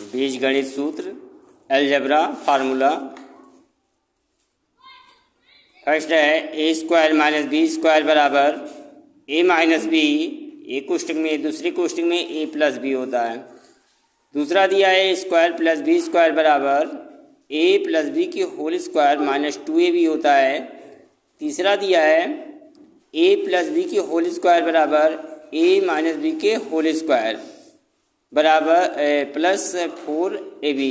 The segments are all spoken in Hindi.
बीजगणित सूत्र अलजेब्रा फार्मूला। फर्स्ट है A square minus B square बराबर ए माइनस बी, एक कोष्टक में, दूसरे कोष्टक में ए प्लस बी होता है। दूसरा दिया है A square plus B square बराबर ए प्लस बी की होल स्क्वायर माइनस 2ab होता है। तीसरा दिया है ए प्लस बी की होल स्क्वायर बराबर ए माइनस बी के होल स्क्वायर बराबर प्लस 4ab।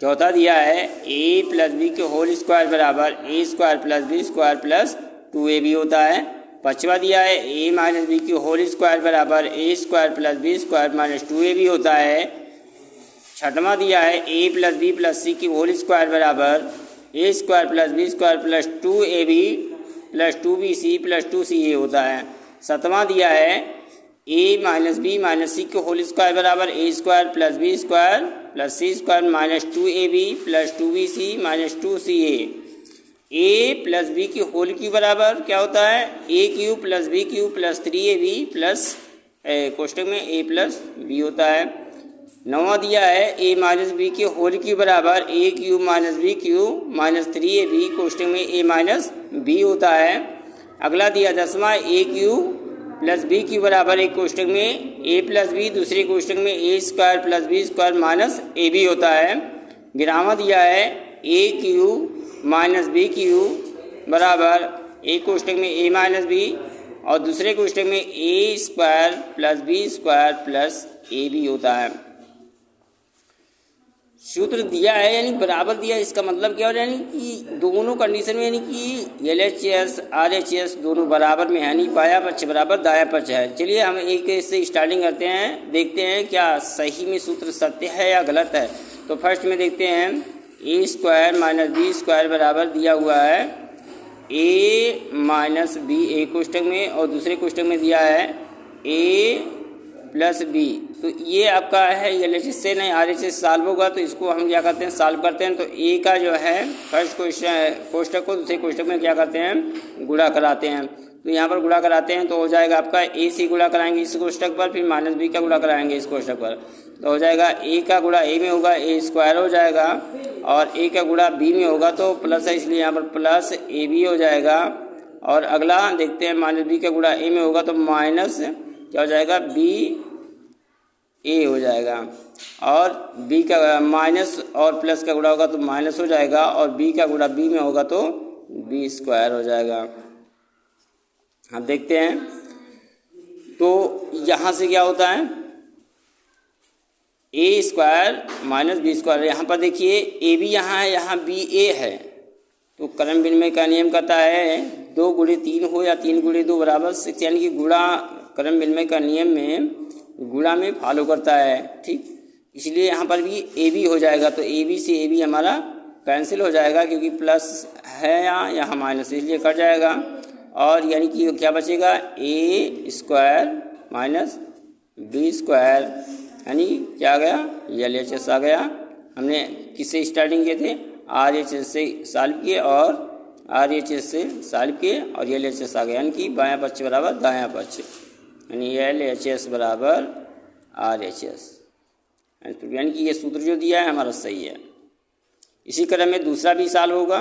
चौथा दिया है ए प्लस बी के होल स्क्वायर बराबर A square plus B square plus 2ab होता है। पांचवा दिया है ए माइनस बी की होल स्क्वायर बराबर A square plus B square minus 2ab होता है। छठवां दिया है A plus B plus C की होल स्क्वायर बराबर A square plus B square plus 2ab plus 2bc plus 2ca होता है। सातवां दिया है A minus B minus C के होल स्क्वायर बराबर A square plus B square plus C square minus 2ab plus 2bc minus 2ca। A plus B की होल क्यू बराबर क्या होता है A cube plus B cube plus 3ab plus कोष्टक में ए प्लस बी होता है। नौवां दिया है ए माइनस बी के होल क्यू बराबर A cube minus B cube minus 3ab कोष्टक में ए माइनस बी होता है। अगला दिया 10वां A cube plus B cube बराबर एक कोष्टक में ए प्लस बी, दूसरे कोष्टक में A square plus B square minus A B होता है। 11वां दिया है A cube minus B cube बराबर एक कोष्टक में ए माइनस बी और दूसरे कोष्टक में A square plus B square plus A B होता है। सूत्र दिया है यानी बराबर दिया, इसका मतलब क्या हो रहा है यानी कि दोनों कंडीशन में यानी कि LHS RHS दोनों बराबर में है, यानी बायां पक्ष बराबर दायां पक्ष है। चलिए हम एक से स्टार्टिंग करते हैं, देखते हैं क्या सही में सूत्र सत्य है या गलत है। तो फर्स्ट में देखते हैं ए स्क्वायर माइनस बी स्क्वायर बराबर दिया हुआ है ए माइनस बी एक कोष्टक में और दूसरे कोष्टक में दिया है ए प्लस बी। तो ये आपका है LHS से नहीं RHS सॉल्व होगा, तो इसको हम क्या करते हैं सॉल्व करते हैं। तो ए का जो है फर्स्ट कोष्टक को दूसरे कोष्टक में क्या करते हैं गुणा कराते हैं। तो यहाँ पर गुणा कराते हैं तो हो जाएगा आपका ए से गुणा कराएंगे इस कोष्टक पर, फिर माइनस बी का गुणा कराएंगे इस कोष्टक पर, तो हो जाएगा ए का गुणा ए में होगा ए स्क्वायर हो जाएगा और ए का गुणा बी में होगा तो प्लस है इसलिए यहाँ पर प्लस ए बी हो जाएगा। और अगला देखते हैं माइनस बी का गुणा ए में होगा तो माइनस क्या हो जाएगा बी ए हो जाएगा और बी का माइनस और प्लस का गुणा होगा तो माइनस हो जाएगा और बी का गुणा बी में होगा तो बी स्क्वायर हो जाएगा। अब देखते हैं तो यहाँ से क्या होता है A square minus B square. यहाँ पर देखिए ए बी यहाँ है, यहाँ बी ए है, तो क्रम विनिमय का नियम कहता है 2 गुणे 3 हो या 3 गुणे 2 बराबर 6, यानी कि गुणा क्रम विनिमय का नियम में गुणा में फॉलो करता है, ठीक। इसलिए यहाँ पर भी ए बी हो जाएगा, तो ए बी से ए बी हमारा कैंसिल हो जाएगा क्योंकि प्लस है यहाँ माइनस, इसलिए कट जाएगा। और यानी कि क्या बचेगा ए स्क्वायर माइनस बी स्क्वायर, यानी क्या आ गया LHS आ गया। हमने किससे स्टार्टिंग किए थे RHS से सॉल्व किए और RHS से सॉल्व किए और LHS आ गया, यानी कि बायां पक्ष बराबर दायां पक्ष, यानी LHS बराबर RHS, यानी कि ये सूत्र जो दिया है हमारा सही है। इसी क्रम में दूसरा भी सॉल्व होगा।